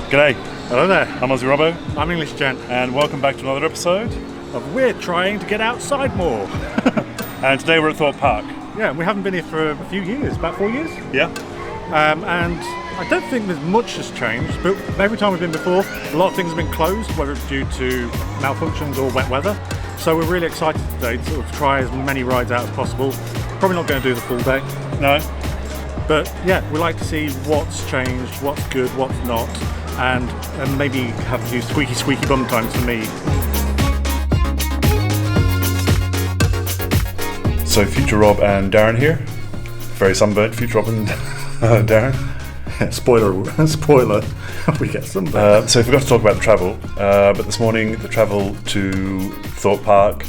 G'day, Hello there, I'm Aussierobbo, I'm English Gent, and welcome back to another episode. of We're Trying to Get Outside More. And today we're at Thorpe Park. Yeah, we haven't been here for a few years, about 4 years. Yeah? And I don't think there's much has changed, but every time we've been before, a lot of things have been closed, whether it's due to malfunctions or wet weather. So we're really excited today to sort of try as many rides out as possible. Probably not going to do the full day, No? but yeah, we like to see what's changed, what's good, what's not, and maybe have a few squeaky bum times for me. So Future Rob and Darren here. Very sunburnt, Future Rob and Darren. Spoiler, we get sunburned. So we forgot to talk about the travel, but this morning the travel to Thorpe Park,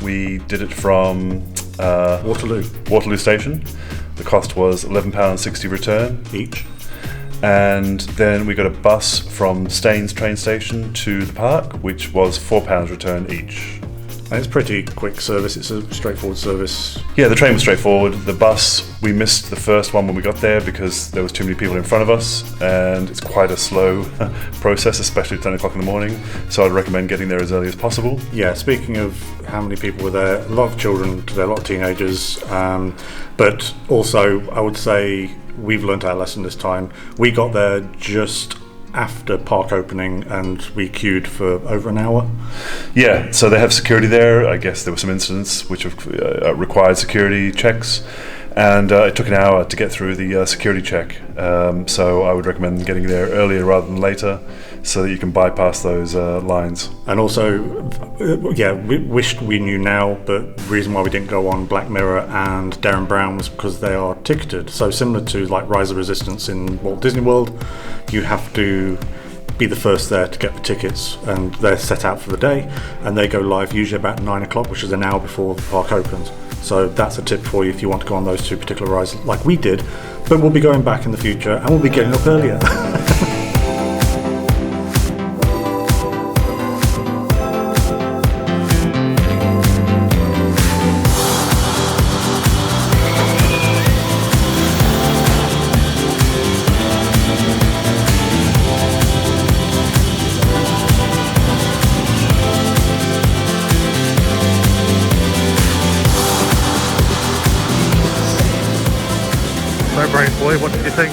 we did it from Waterloo Station. The cost was £11.60 return Each. and then we got a bus from Staines train station to the park, which was £4 return each. And it's pretty quick service, it's a straightforward service. Yeah, the train was straightforward. The bus, we missed the first one when we got there because there was too many people in front of us, and it's quite a slow process, especially at 10 o'clock in the morning. So I'd recommend getting there as early as possible. Yeah, speaking of how many people were there, a lot of children today, a lot of teenagers, but also I would say we've learnt our lesson this time. We got there just after park opening and we queued for over an hour. Yeah, so they have security there. I guess there were some incidents which have required security checks, and it took an hour to get through the security check. So I would recommend getting there earlier rather than later, so that you can bypass those lines. And also, we wished we knew now, but the reason why we didn't go on Black Mirror and Darren Brown was because they are ticketed. So similar to like Rise of Resistance in Walt Disney World, you have to be the first there to get the tickets, and they're set out for the day, and they go live usually about 9 o'clock, which is an hour before the park opens. So that's a tip for you if you want to go on those two particular rides like we did, but we'll be going back in the future and we'll be getting up earlier. Brain boy, what did you think?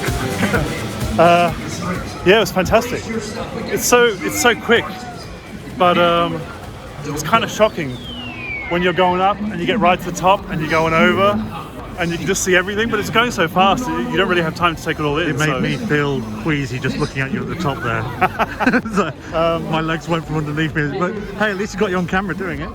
Yeah, it was fantastic. It's so quick, but it's kind of shocking when you're going up and you get right to the top and you're going over and you can just see everything, but it's going so fast you don't really have time to take it all in. It made me feel queasy just looking at you at the top there. So, my legs went from underneath me, but hey, at least you got you on camera doing it.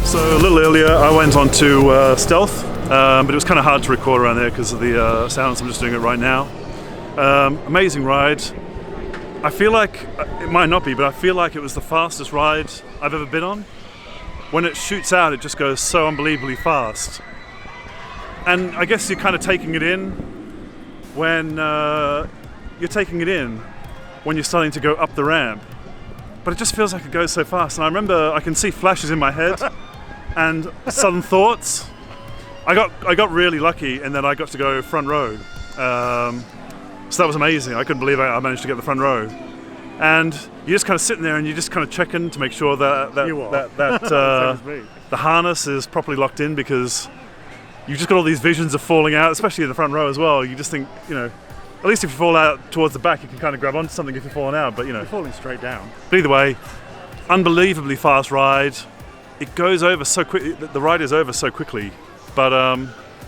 So a little earlier I went on to Stealth, but it was kind of hard to record around there because of the sounds. I'm just doing it right now. Amazing ride. I feel like, it might not be, but I feel like it was the fastest ride I've ever been on. When it shoots out, it just goes so unbelievably fast. And I guess you're kind of taking it in when you're starting to go up the ramp. But it just feels like it goes so fast. And I remember I can see flashes in my head and sudden thoughts. I got really lucky, and then I got to go front row. So that was amazing. I couldn't believe I managed to get the front row. And you're just kind of sitting there and you're just kind of checking to make sure that the harness is properly locked in, because you've just got all these visions of falling out, especially in the front row as well. You just think, at least if you fall out towards the back, you can kind of grab onto something if you're falling out, but You're falling straight down. But either way, unbelievably fast ride. It goes over so quickly, the ride is over so quickly, but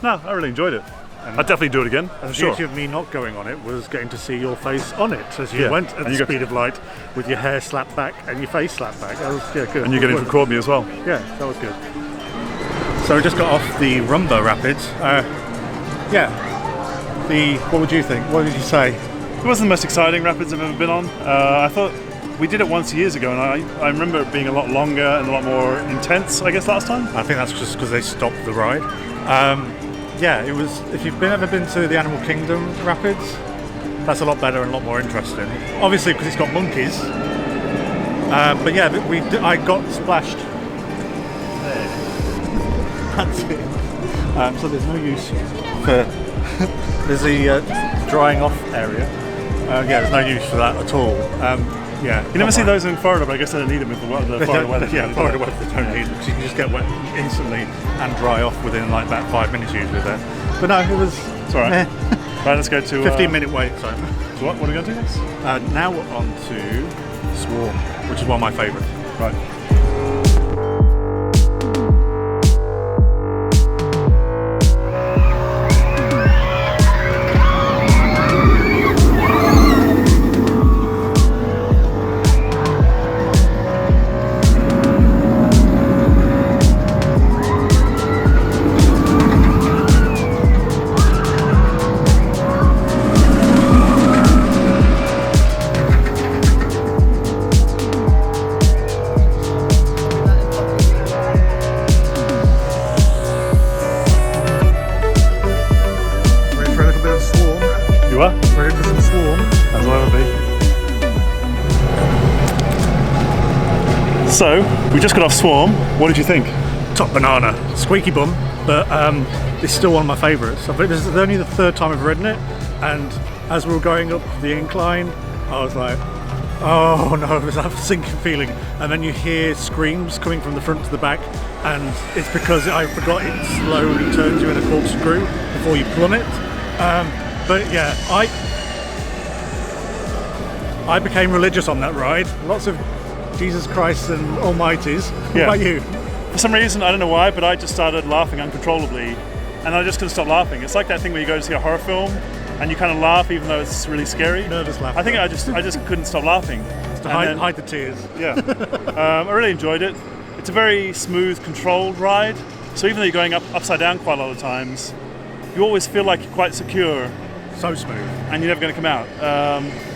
no, I really enjoyed it. I'd definitely do it again, And the sure. beauty of me not going on it was getting to see your face on it as you went at the speed of light, with your hair slapped back and your face slapped back. That was good. And you're getting to record me as well. Yeah, that was good. So we just got off the Rumba Rapids. What would you think? What did you say? It wasn't the most exciting rapids I've ever been on. I thought we did it once years ago, and I remember it being a lot longer and a lot more intense, I guess, last time. I think that's just because they stopped the ride. It was. If you've ever been to the Animal Kingdom Rapids, that's a lot better and a lot more interesting. Obviously, because it's got monkeys. I got splashed That's it. So there's no use for there's the drying off area. Yeah, there's no use for that at all. Yeah, You never see those in Florida, but I guess they don't need them in the Florida weather. Yeah, Florida weather they don't need them because you can just get wet instantly and dry off within like about 5 minutes usually there. But no, it was. It's all right. Right, let's go to 15-minute wait. So what are we going to do next? now we're on to Swarm, which is one of my favourites. Right. Ready for some Swarm? As I'll ever be. So, we just got off Swarm. What did you think? Top banana. Squeaky bum, but it's still one of my favourites. This is only the third time I've ridden it, and as we were going up the incline, I was like, oh no, it was that sinking feeling. And then you hear screams coming from the front to the back, and it's because I forgot it slowly turns you in a corkscrew before you plummet. But yeah, I became religious on that ride. Lots of Jesus Christ and Almighties. What about you? For some reason, I don't know why, but I just started laughing uncontrollably, and I just couldn't stop laughing. It's like that thing where you go to see a horror film, and you kind of laugh even though it's really scary. Nervous laughter. I think I just couldn't stop laughing. Just to hide the tears. Yeah. I really enjoyed it. It's a very smooth, controlled ride. So even though you're going upside down quite a lot of times, you always feel like you're quite secure. So smooth. And you're never going to come out.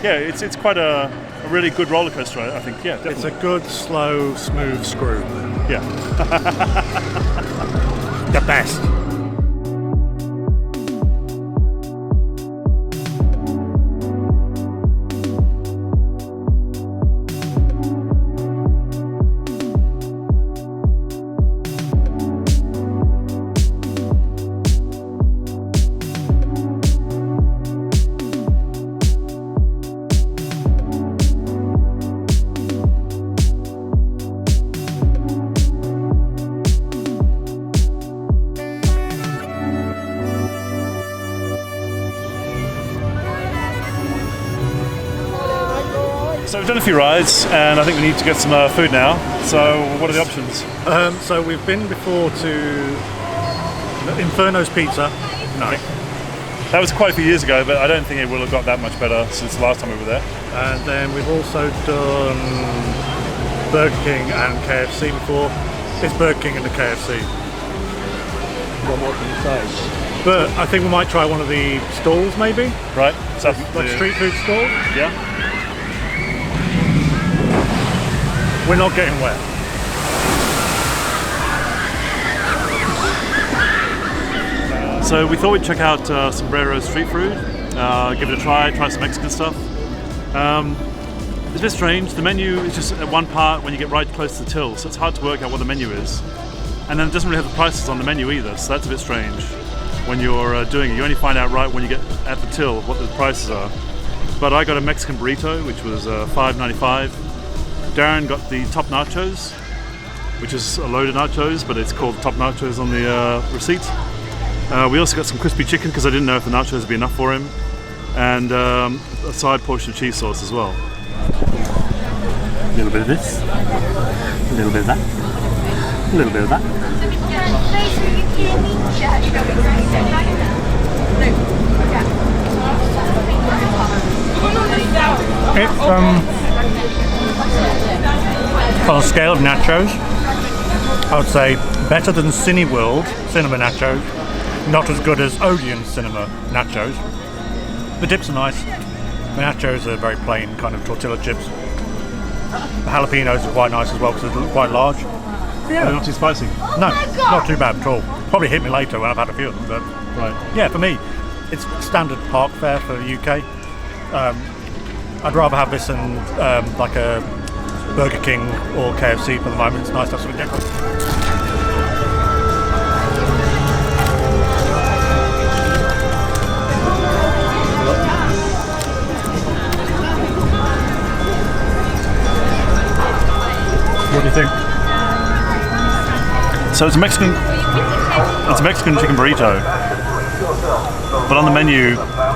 Yeah, it's quite a really good roller coaster, I think. Yeah, definitely. It's a good, slow, smooth screw. Yeah. The best. So we've done a few rides, and I think we need to get some food now. So what are the options? So we've been before to Inferno's Pizza. No. That was quite a few years ago, but I don't think it will have got that much better since the last time we were there. And then we've also done Burger King and KFC before. It's Burger King and the KFC. What more can you say? But I think we might try one of the stalls maybe. Right? So Like street food stall. Yeah. We're not getting wet. So we thought we'd check out Sombrero's street food, give it a try some Mexican stuff. It's a bit strange. The menu is just at one part when you get right close to the till, so it's hard to work out what the menu is. And then it doesn't really have the prices on the menu either, so that's a bit strange. When you're doing it, you only find out right when you get at the till what the prices are. But I got a Mexican burrito, which was $5.95. Darren got the top nachos, which is a load of nachos, but it's called top nachos on the receipt. We also got some crispy chicken because I didn't know if the nachos would be enough for him, and a side portion of cheese sauce as well. A little bit of this, a little bit of that, a little bit of that. It's on a scale of nachos, I would say better than Cineworld cinema nachos, not as good as Odeon cinema nachos. The dips are nice. The nachos are very plain kind of tortilla chips. The jalapenos are quite nice as well because they're quite large. Yeah, not too spicy. No, not too bad at all. Probably hit me later when I've had a few of them, but Right. yeah, for me, it's standard park fare for the UK. I'd rather have this than like a Burger King or KFC for the moment. It's nice to have something different. So it's a Mexican chicken burrito, but on the menu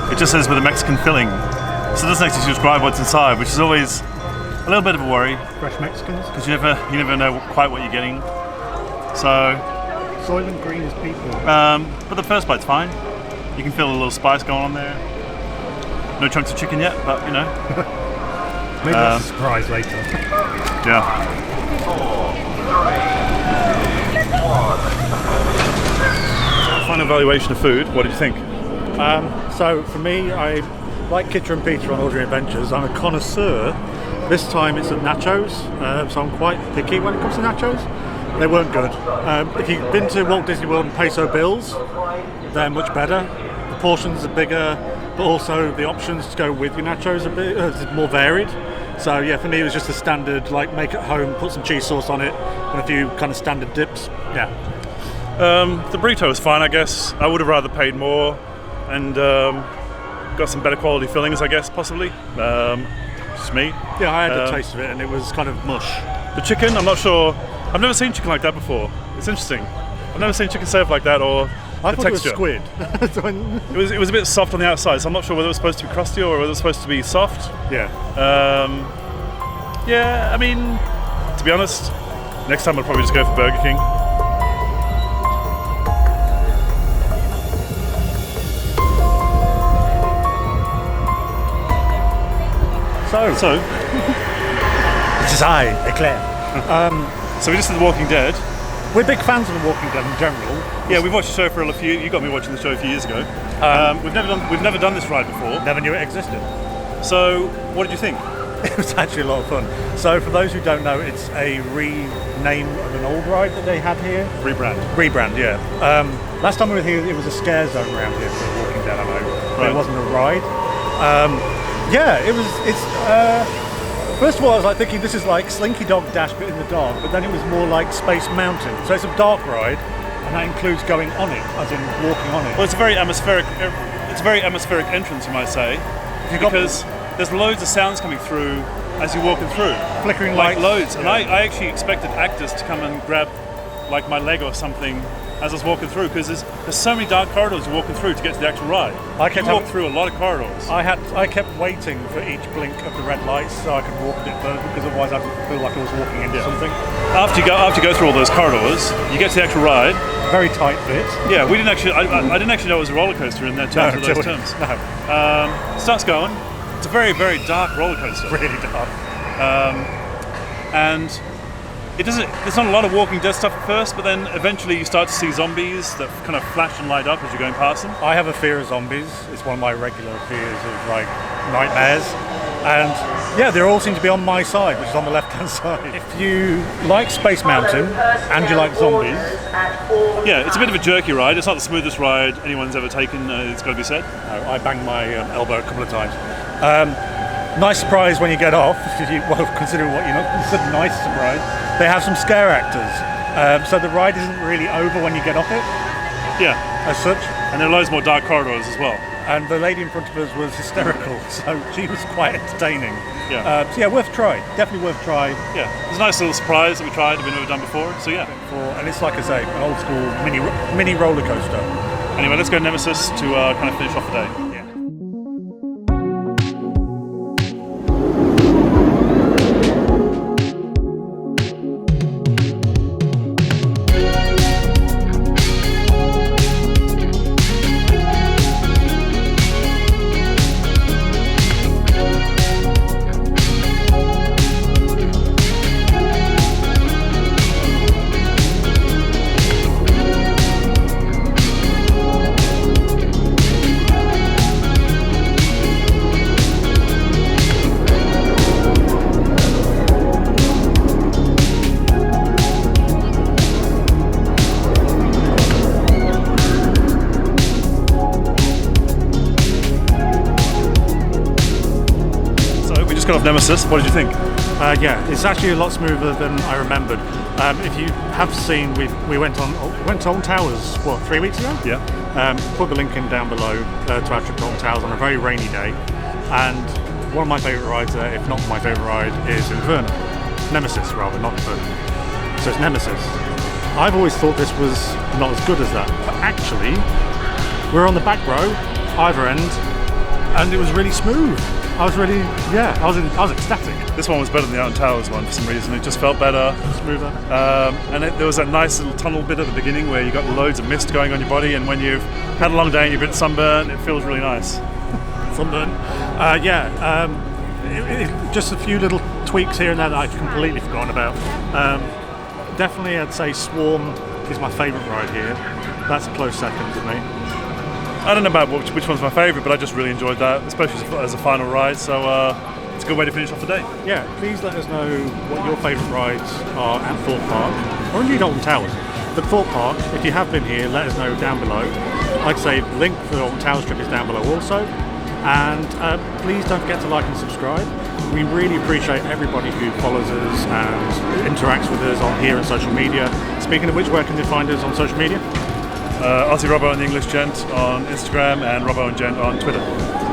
it just says with a Mexican filling. So it doesn't actually describe what's inside, which is always a little bit of a worry. Fresh Mexicans. Because you never know quite what you're getting. So Soylent Green is people. but the first bite's fine. You can feel a little spice going on there. No chunks of chicken yet, but you know. Maybe that's a surprise later. Yeah. Final evaluation of food. What did you think? So for me, I like Kitcher and Peter on Ordinary Adventures. I'm a connoisseur. This time it's at nachos, so I'm quite picky when it comes to nachos. They weren't good. If you've been to Walt Disney World and Peso Bills, they're much better. The portions are bigger, but also the options to go with your nachos are more varied. So yeah, for me it was just a standard, like make at home, put some cheese sauce on it, and a few kind of standard dips. Yeah. The burrito was fine, I guess. I would have rather paid more and got some better quality fillings, I guess, possibly. Just me. Yeah, I had a taste of it, and it was kind of mush. The chicken, I'm not sure. I've never seen chicken like that before. It's interesting. I've never seen chicken served like that, or I the thought texture. it was squid. It was a bit soft on the outside, so I'm not sure whether it was supposed to be crusty or whether it was supposed to be soft. Yeah. Yeah, I mean, to be honest, next time I'll probably just go for Burger King. So This is I, Eclair. we just did The Walking Dead. We're big fans of The Walking Dead in general. Yeah, we've watched the show for a few. You got me watching the show a few years ago. We've never done this ride before. Never knew it existed. So, what did you think? It was actually a lot of fun. So for those who don't know, it's a rename of an old ride that they had here. Rebrand, yeah. Last time we were here, it was a scare zone around here for The Walking Dead, I know. But Right. it wasn't a ride. First of all, I was like thinking this is like Slinky Dog Dash but in the dark, but then it was more like Space Mountain. So it's a dark ride, and that includes going on it, as in walking on it. Well, it's a very atmospheric entrance, you might say, because there's loads of sounds coming through as you're walking through. Flickering like lights. loads. Yeah. And I actually expected actors to come and grab like my leg or something as I was walking through, because there's so many dark corridors you're walking through to get to the actual ride. You walk through a lot of corridors. I kept waiting for each blink of the red lights so I could walk a bit further, because otherwise I would feel like I was walking into something. After you go through all those corridors, you get to the actual ride. Very tight fit. Yeah, we didn't actually. I didn't actually know it was a roller coaster in those terms. No. Starts going. It's a very, very dark roller coaster. Really dark. And there's not a lot of Walking Dead stuff at first, but then eventually you start to see zombies that kind of flash and light up as you're going past them. I have a fear of zombies. It's one of my regular fears of like nightmares. And yeah, they all seem to be on my side, which is on the left-hand side. If you like Space Mountain and you like zombies, yeah, it's a bit of a jerky ride. It's not the smoothest ride anyone's ever taken. It's got to be said. I banged my elbow a couple of times. Nice surprise when you get off. Considering what it's a nice surprise. They have some scare actors, so the ride isn't really over when you get off it. Yeah, as such. And there are loads more dark corridors as well. And the lady in front of us was hysterical, so she was quite entertaining. Yeah. So yeah, worth a try. Definitely worth a try. Yeah, it's a nice little surprise that we tried that we've never done before. So yeah. And it's like I say, an old school mini roller coaster. Anyway, let's go to Nemesis to kind of finish off the day. Got off Nemesis. What did you think? Yeah, it's actually a lot smoother than I remembered. If you have seen, we went to Alton Towers 3 weeks ago. Yeah. Put the link in down below to our trip to Alton Towers on a very rainy day, and one of my favourite rides there, if not my favourite ride, is Inferno. Nemesis rather, not Inferno. So it's Nemesis. I've always thought this was not as good as that, but actually, we're on the back row, either end, and it was really smooth. I was ecstatic. This one was better than the Alton Towers one for some reason. It just felt better, Smoother. there was that nice little tunnel bit at the beginning where you got loads of mist going on your body, and when you've had a long day and you've been sunburned, it feels really nice. Sunburn. Just a few little tweaks here and there that I'd completely forgotten about. Definitely, I'd say Swarm is my favourite ride here. That's a close second to me. I don't know about which one's my favourite, but I just really enjoyed that, especially as a final ride. So it's a good way to finish off the day. Yeah, please let us know what your favourite rides are at Thorpe Park, or indeed Alton Towers. But Thorpe Park, if you have been here, let us know down below. Like I say, the link for the Alton Towers trip is down below also. And please don't forget to like and subscribe. We really appreciate everybody who follows us and interacts with us on here and social media. Speaking of which, where can they find us on social media? Aussierobbo and the English Gent on Instagram, and Robbo and Gent on Twitter.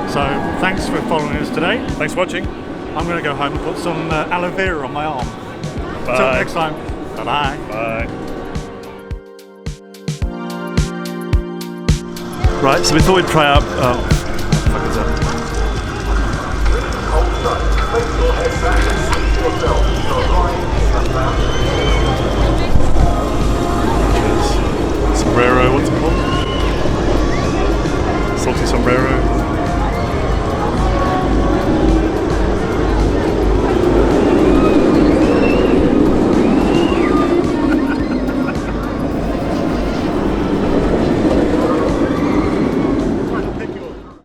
So thanks for following us today. Thanks for watching. I'm going to go home and put some aloe vera on my arm. Bye. Until next time. Bye-bye. Bye. Right, so we thought we'd try out... Oh, fuck is that?